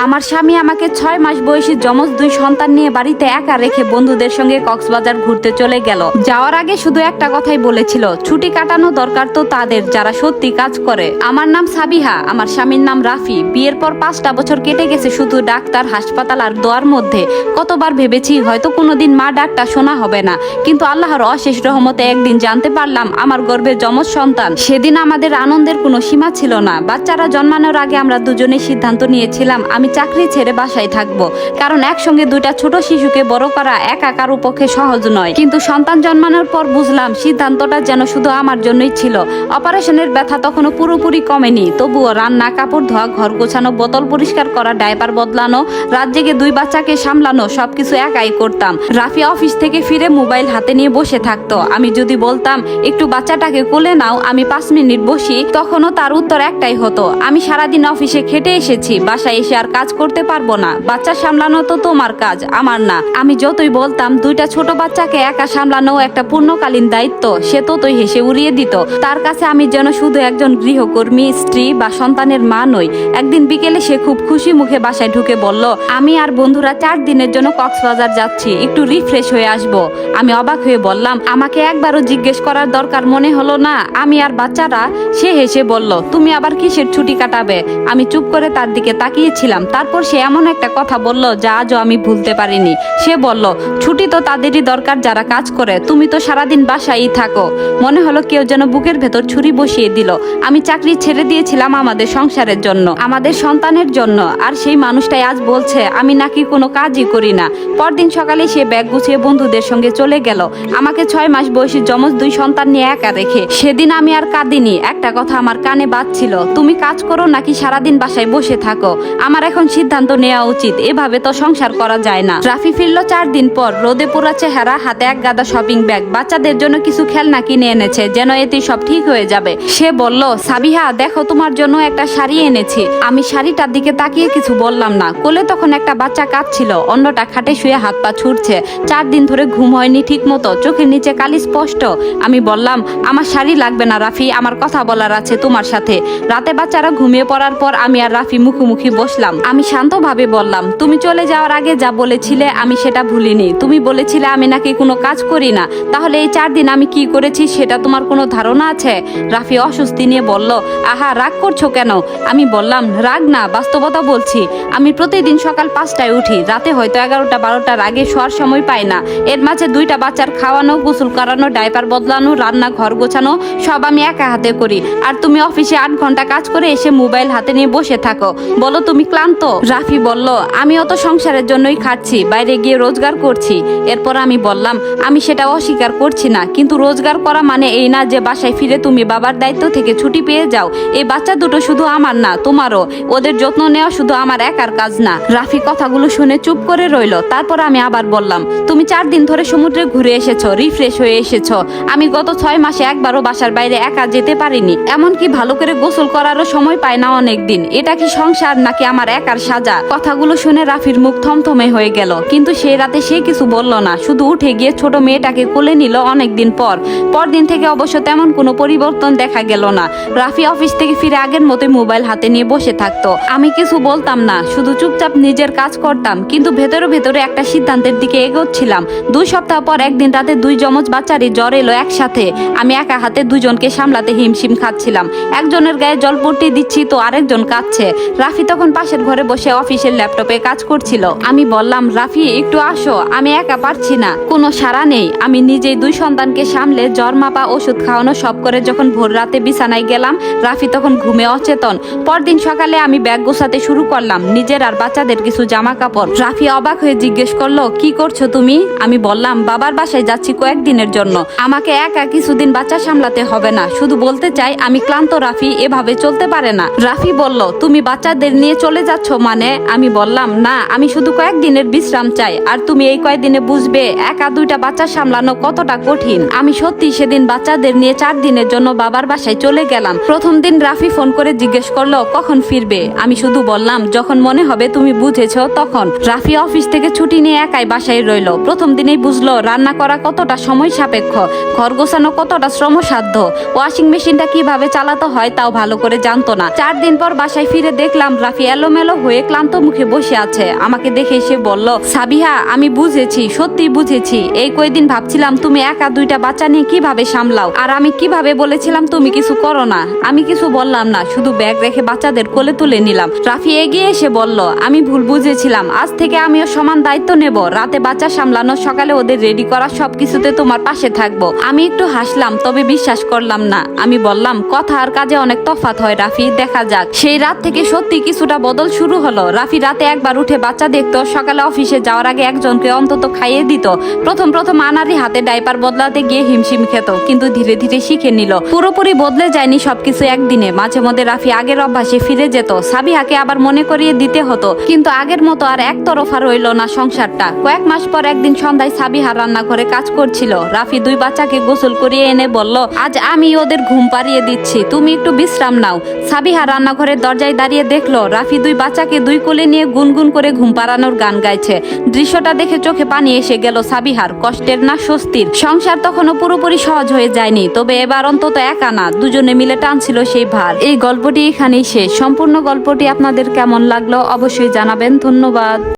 আমার স্বামী আমাকে 6 মাস বয়সী যমজ 2 সন্তান নিয়ে বাড়িতে একা রেখে বন্ধুদের সঙ্গে কক্সবাজার ঘুরতে চলে গেল। যাওয়ার আগে শুধু একটা কথাই বলেছিল, ছুটি কাটানো দরকার তো তাদের যারা সত্যি কাজ করে। আমার নাম সাবিহা, আমার স্বামীর নাম রাফি। বিয়ের পর 5টা বছর কেটে গেছে শুধু ডাক্তার, হাসপাতাল আর দোয়ার মধ্যে। কতবার ভেবেছি হয়তো কোনোদিন মা ডাকটা শোনা হবে না, কিন্তু আল্লাহর অশেষ রহমতে একদিন জানতে পারলাম আমার গর্ভে যমজ সন্তান। সেদিন আমাদের আনন্দের কোনো সীমা ছিল না। বাচ্চারা জন্মানোর আগে আমরা দুজনেই সিদ্ধান্ত নিয়েছিলাম আমি চাকরি ছেড়ে বাসায় থাকবো, কারণ একসঙ্গে 2টা ছোট শিশুকে বড় করা একা কারো পক্ষে সহজ নয়। কিন্তু সন্তান জন্মানোর পর বুঝলাম সিদ্ধান্তটা যেন শুধু আমার জন্যই ছিল। অপারেশনের ব্যথা তখনও পুরোপুরি কমেনি, তবুও রান্না, কাপড় ধোয়া, ঘর গোছানো, বোতল পরিষ্কার করা, ডায়পার বদলানো, রাত জেগে 2 বাচ্চাকে সামলানো সবকিছু একাই করতাম। রাফি অফিস থেকে ফিরে মোবাইল হাতে নিয়ে বসে থাকতো। আমি যদি বলতাম একটু বাচ্চাটাকে কোলে নাও, আমি 5 মিনিট বসি, তখনও তার উত্তর একটাই হতো, আমি সারাদিন অফিসে খেটে এসেছি, বাসায় এসে আর কাজ করতে পারবো না। বাচ্চা সামলানো তো তোমার কাজ, আমার না। আমি যতই বলতাম 2টা ছোট বাচ্চাকে একা সামলানো একটা পূর্ণকালীন দায়িত্ব, সে ততই হেসে উড়িয়ে দিত। তার কাছে আমি যেন শুধু একজন গৃহকর্মী, স্ত্রী বা সন্তানের মা নই। একদিন বিকেলে সে খুব খুশি মুখে বাসায় ঢুকে বলল, আমি আর বন্ধুরা 4 দিনের জন্য কক্সবাজার যাচ্ছি, একটু রিফ্রেশ হয়ে আসবো। আমি অবাক হয়ে বললাম, আমাকে একবারও জিজ্ঞেস করার দরকার মনে হলো না, আমি আর বাচ্চারা? সে হেসে বলল, তুমি আবার কিসের ছুটি কাটাবে? আমি চুপ করে তার দিকে তাকিয়েছিলাম। তারপর সে এমন একটা কথা বলল যা আজও আমি ভুলতে পারিনি। সে বলল, ছুটি তো তাদেরই দরকার যারা কাজ করে, তুমি তো সারাদিন বাসায়ই থাকো। মনে হলো কেউ যেন বুকের ভেতর ছুরি বসিয়ে দিল। আমি চাকরি ছেড়ে দিয়েছিলাম আমাদের সংসারের জন্য, আমাদের সন্তানের জন্য, আর সেই মানুষটাই আজ বলছে আমি নাকি কোনো কাজই করি না। পরদিন সকালে সে ব্যাগ গুছিয়ে বন্ধুদের সঙ্গে চলে গেল, আমাকে 6 মাস বয়সী যমজ 2 সন্তান নিয়ে একা রেখে। সেদিন আমি আর কাঁদিনি। একটা কথা আমার কানে বাজছিল, তুমি কাজ করো নাকি সারাদিন বাসায় বসে থাকো। আমার এখন সিদ্ধান্ত নেওয়া উচিত, এভাবে তো সংসার করা যায় না। রাফি ফিরল 4 দিন পর, রোদে পোড়া চেহারা, হাতে এক গাদা শপিং ব্যাগ, বাচ্চাদের জন্য কিছু খেলনা কিনে এনেছে যেন এতেই সব ঠিক হয়ে যাবে। সে বলল, সাবিহা দেখো তোমার জন্য একটা শাড়ি এনেছি। আমি শাড়িটার দিকে তাকিয়ে কিছু বললাম না। কোলে তখন একটা বাচ্চা কাঁদছিল, অন্যটা খাটে শুয়ে হাত পা ছুটছে। 4 দিন ধরে ঘুম হয়নি ঠিক মতো, চোখের নিচে কালি স্পষ্ট। আমি বললাম, আমার শাড়ি লাগবে না রাফি, আমার কথা বলার আছে তোমার সাথে। রাতে বাচ্চারা ঘুমিয়ে পড়ার পর আমি আর রাফি মুখোমুখি বসলাম। আমি শান্তভাবে বললাম, তুমি চলে যাওয়ার আগে যা বলেছিলে আমি সেটা ভুলিনি। তুমি বলেছিলে আমি নাকি কোনো কাজ করি না, তাহলে এই 4 দিন আমি কি করেছি সেটা তোমার কোনো ধারণা আছে? রাফি অস্বস্তি নিয়ে বলল, আহা রাগ করছো কেন? আমি বললাম, রাগ না, বাস্তবতা বলছি। আমি প্রতিদিন সকাল 5টায় উঠি, রাতে হয়তো 11টা 12টার আগে শোয়ার সময় পাই না। এর মাঝে 2টা বাচ্চার খাওয়ানো, গোসল করানো, ডায়পার বদলানো, রান্না, ঘর গোছানো সব আমি একা হাতে করি। আর তুমি অফিসে 8 ঘন্টা কাজ করে এসে মোবাইল হাতে নিয়ে বসে থাকো, বলো তুমি ক্লান্ত। রাফি বলল, আমিও তো সংসারের জন্যই খাচ্ছি, বাইরে গিয়ে রোজগার করছি। এরপর আমি বললাম, আমি সেটা অস্বীকার করছি না, কিন্তু রোজগার করা মানে এই না যে বাসায় ফিরে তুমি বাবার দায়িত্ব থেকে ছুটি পেয়ে যাও। এই বাচ্চা দুটো শুধু আমার না, তোমারও। ওদের যত্ন নেওয়া শুধু আমার একার কাজ না। রাফি কথাগুলো শুনে চুপ করে রইল। তারপর আমি আবার বললাম, তুমি 4 দিন ধরে সমুদ্রে ঘুরে এসেছো, রিফ্রেশ হয়ে এসেছো। আমি গত 6 মাসে একবারও বাসার বাইরে একা যেতে পারিনি, এমনকি ভালো করে গোসল করারও সময় পাই না অনেক দিন। এটা কি সংসার নাকি আমার একার সাজা? কথাগুলো শুনে রাফির মুখ থমথমে হয়ে গেল, কিন্তু সেই রাতে সে কিছু বলল না, শুধু উঠে গিয়ে ছোট মেয়েটাকে কোলে নিল অনেকদিন পর। পরদিন থেকে অবশ্য তেমন কোনো পরিবর্তন দেখা গেল না। রাফি অফিস থেকে ফিরে আগের মতোই মোবাইল হাতে নিয়ে বসে থাকতো। আমি কিছু বলতাম না, শুধু চুপচাপ নিজের কাজ করতাম, কিন্তু ভেতরে ভেতরে একটা সিদ্ধান্তের দিকে এগোচ্ছিলাম। 2 সপ্তাহ পর একদিন রাতে 2 যমজ বাচ্চারই জ্বর এলো একসাথে। আমি একা হাতে 2জনকে সামলাতে হিমশিম খাচ্ছিলাম। একজনের গায়ে জল পড়তে দিচ্ছি তো আরেকজন কাঁদছে। রাফি তখন পাশের ঘরে বসে অফিসের ল্যাপটপে কাজ করছিল। আমি বললাম, রাফি একটু আসো, আমি একা পারছি না। কোনো সাড়া নেই। আমি নিজেই 2 সন্তানকে সামলে জ্বর মাপা, ওষুধ খাওয়ানো সব করে যখন ভোর রাতে বিছানায় গেলাম, রাফি তখন ঘুমে অচেতন। পরদিন সকালে আমি ব্যাগ গোছাতে শুরু করলাম, নিজের আর বাচ্চাদের কিছু জামা কাপড়। রাফি অবাক হয়ে জিজ্ঞেস করলো, কি করছো তুমি? আমি বললাম, বাবার বাসায় যাচ্ছি কয়েকদিনের জন্য, আমাকে একা কিছুদিন বাচ্চা সামলাতে হবে না। শুধু বলতে চাই আমি ক্লান্ত রাফি, এভাবে চলতে পারে না। রাফি বলল, তুমি বাচ্চাদের নিয়ে চলে যাচ্ছ মানে? আমি বললাম, না, আমি শুধু কয়েকদিনের বিশ্রাম চাই। আর তুমি এই কয়েকদিনে বুঝবে একা 2টা বাচ্চা সামলানো কতটা কঠিন। আমি সত্যি সেদিন বাচ্চাদের নিয়ে 4 দিনের জন্য বাবার বাসায় চলে গেলাম। প্রথম দিন রাফি ফোন করে জিজ্ঞেস করলো কখন ফিরবে। আমি শুধু বললাম, যখন মনে হবে তুমি বুঝেছো তখন। রাফি অফিস থেকে ছুটি নিয়ে একাই বাসায় রইল। প্রথম দিনেই বুঝলো রান্না করা কতটা সময় সাপেক্ষ, ঘর গোছানো কতটা শ্রমসাধ্য, ওয়াশিং মেশিনটা কিভাবে চালাতে হয় তাও ভালো করে জানতো না। 4 দিন পর বাসায় ফিরে দেখলাম রাফি এলোমেলো এলোমেলো হয়ে ক্লান্ত মুখে বসে আছে। আমাকে দেখে সে বলল, সাবিহা আমি বুঝেছি, সত্যি বুঝেছি। এই কয়দিন ভাবছিলাম তুমি একা দুইটা বাচ্চা নিয়ে কিভাবে সামলাও, আর আমি কিভাবে বলেছিলাম তুমি কিছু করো না। আমি কিছু বললাম না, শুধু ব্যাগ রেখে বাচ্চাদের কোলে তুলে নিলাম। রাফি এগিয়ে এসে বলল, আমি ভুল বুঝেছিলাম, আজ থেকে আমিও সমান দায়িত্ব নেব। রাতে বাচ্চা সামলানো, সকালে ওদের রেডি করা, সবকিছুতে তোমার পাশে থাকবো। আমি একটু হাসলাম, তবে বিশ্বাস করলাম না। আমি বললাম, কথা আর কাজে অনেক তফাৎ হয় রাফি, দেখা যাক। সেই রাত থেকে সত্যি কিছুটা বদল শুরু হলো। রাফি রাতে একবার উঠে বাচ্চা দেখতো, সকালে অফিসে যাওয়ার আগে একজনকে অন্তত খাইয়ে দিত। প্রথম প্রথম আনারি হাতে ডাইপার বদলাতে গিয়ে হিমশিম খেত, কিন্তু ধীরে ধীরে শিখে নিল। পুরোপুরি বদলে যায়নি সবকিছু একদিনে। মাঝে মধ্যে রাফি আগের অভ্যাসে ফিরে যেত। সাবিহাকে আবার মনে করিয়ে দিতে হতো, কিন্তু আগের মতো আর একতরফা রইল না সংসারটা। কয়েক মাস পর একদিন সন্ধ্যায় সাবিহা রান্না করে কাজ করছিল। রাফি দুই বাচ্চাকে গোসল করিয়ে এনে বলল, আজ আমি ওদের ঘুম পাড়িয়ে দিচ্ছি, তুমি একটু বিশ্রাম নাও। সাবিহা রান্নাঘরের দরজায় দাঁড়িয়ে দেখলো রাফি দুই বাচ্চাকে দুই কোলে নিয়ে গুনগুন করে ঘুম পাড়ানোর গান গাইছে। দৃশ্যটা দেখে চোখে পানি এসে গেল সাবিহার। কষ্টের না স্বস্তির। সংসার তখনও পুরোপুরি সহজ হয়ে যায়নি, তবে এবার অন্তত একা না, দুজনে মিলে টানছিল সেই ভার। এই গল্পটি এখানেই শেষ। সম্পূর্ণ গল্পটি আপনাদের কেমন লাগলো অবশ্যই জানাবেন। ধন্যবাদ।